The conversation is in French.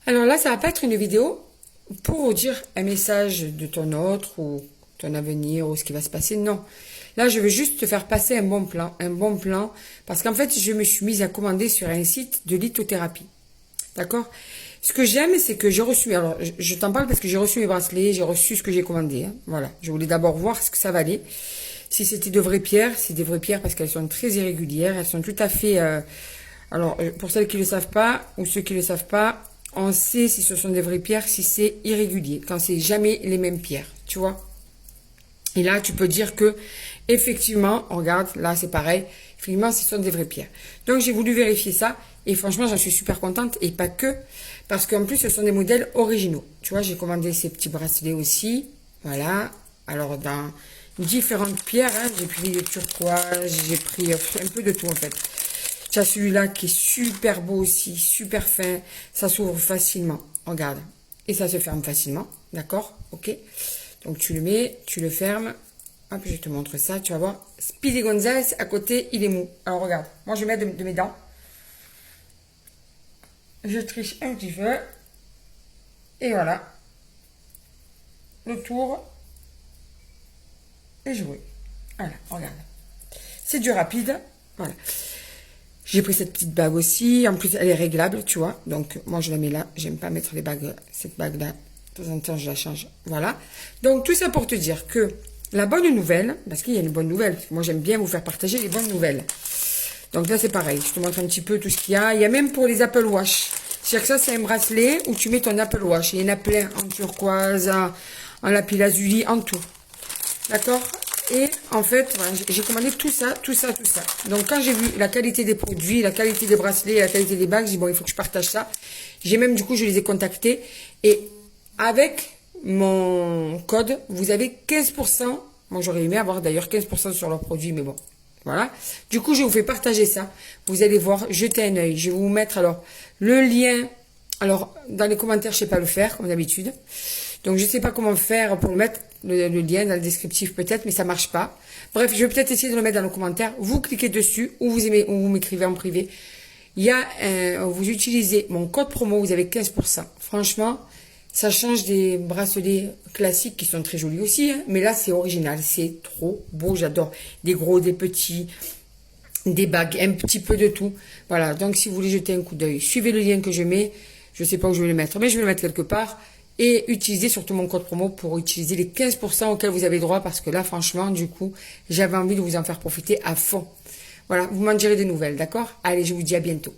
Alors là, ça va pas être une vidéo pour vous dire un message de ton autre ou ton avenir ou ce qui va se passer. Non. Là, je veux juste te faire passer un bon plan, parce qu'en fait, je me suis mise à commander sur un site de lithothérapie. D'accord? Ce que j'aime, c'est que j'ai reçu, alors je t'en parle parce que j'ai reçu mes bracelets, j'ai reçu ce que j'ai commandé, hein. Voilà. Je voulais d'abord voir ce que ça valait. Si c'était de vraies pierres, c'est des vraies pierres parce qu'elles sont très irrégulières, elles sont tout à fait, alors, pour celles qui ne le savent pas, ou ceux qui ne le savent pas, on sait si ce sont des vraies pierres, si c'est irrégulier, quand c'est jamais les mêmes pierres, tu vois. Et là, tu peux dire que, effectivement, regarde, là, c'est pareil, effectivement, ce sont des vraies pierres. Donc, j'ai voulu vérifier ça, et franchement, j'en suis super contente, et pas que, parce qu'en plus, ce sont des modèles originaux. Tu vois, j'ai commandé ces petits bracelets aussi, voilà. Alors, dans différentes pierres, hein, j'ai pris des turquoises, j'ai pris un peu de tout, en fait. Tu as celui-là qui est super beau aussi, super fin. Ça s'ouvre facilement. Regarde. Et ça se ferme facilement. D'accord? Ok. Donc tu le mets, tu le fermes. Hop, je te montre ça. Tu vas voir. Speedy Gonzales, à côté, il est mou. Alors regarde. Moi, je vais mettre de mes dents. Je triche un petit peu. Et voilà. Le tour est joué. Voilà, regarde. C'est du rapide. Voilà. J'ai pris cette petite bague aussi. En plus, elle est réglable, tu vois. Donc, moi, je la mets là. J'aime pas mettre les bagues, cette bague-là. De temps en temps, je la change. Voilà. Donc, tout ça pour te dire que la bonne nouvelle, parce qu'il y a une bonne nouvelle, parce que moi, j'aime bien vous faire partager les bonnes nouvelles. Donc là, c'est pareil. Je te montre un petit peu tout ce qu'il y a. Il y a même pour les Apple Watch. C'est-à-dire que ça, c'est un bracelet où tu mets ton Apple Watch. Il y en a plein en turquoise, en lapis lazuli, en tout. D'accord? Et en fait, voilà, j'ai commandé tout ça, tout ça, tout ça. Donc quand j'ai vu la qualité des produits, la qualité des bracelets, la qualité des bagues, j'ai dit bon, il faut que je partage ça. J'ai même, du coup, je les ai contactés. Et avec mon code, vous avez 15%. Moi, j'aurais aimé avoir d'ailleurs 15% sur leurs produits, mais bon, voilà. Du coup, je vous fais partager ça. Vous allez voir, jetez un œil. Je vais vous mettre alors le lien. Alors, dans les commentaires, je sais pas le faire, comme d'habitude. Donc, je sais pas comment faire pour le mettre, le lien dans le descriptif peut-être, mais ça marche pas. Bref, je vais peut-être essayer de le mettre dans les commentaires. Vous cliquez dessus, ou vous m'écrivez en privé. Il y a vous utilisez mon code promo, vous avez 15%. Franchement, ça change des bracelets classiques qui sont très jolis aussi, hein, mais là, c'est original. C'est trop beau, j'adore. Des gros, des petits, des bagues, un petit peu de tout. Voilà, donc si vous voulez jeter un coup d'œil, suivez le lien que je mets. Je sais pas où je vais le mettre, mais je vais le mettre quelque part. Et utilisez surtout mon code promo pour utiliser les 15% auxquels vous avez droit, parce que là, franchement, du coup, j'avais envie de vous en faire profiter à fond. Voilà, vous m'en direz des nouvelles, d'accord? Allez, je vous dis à bientôt.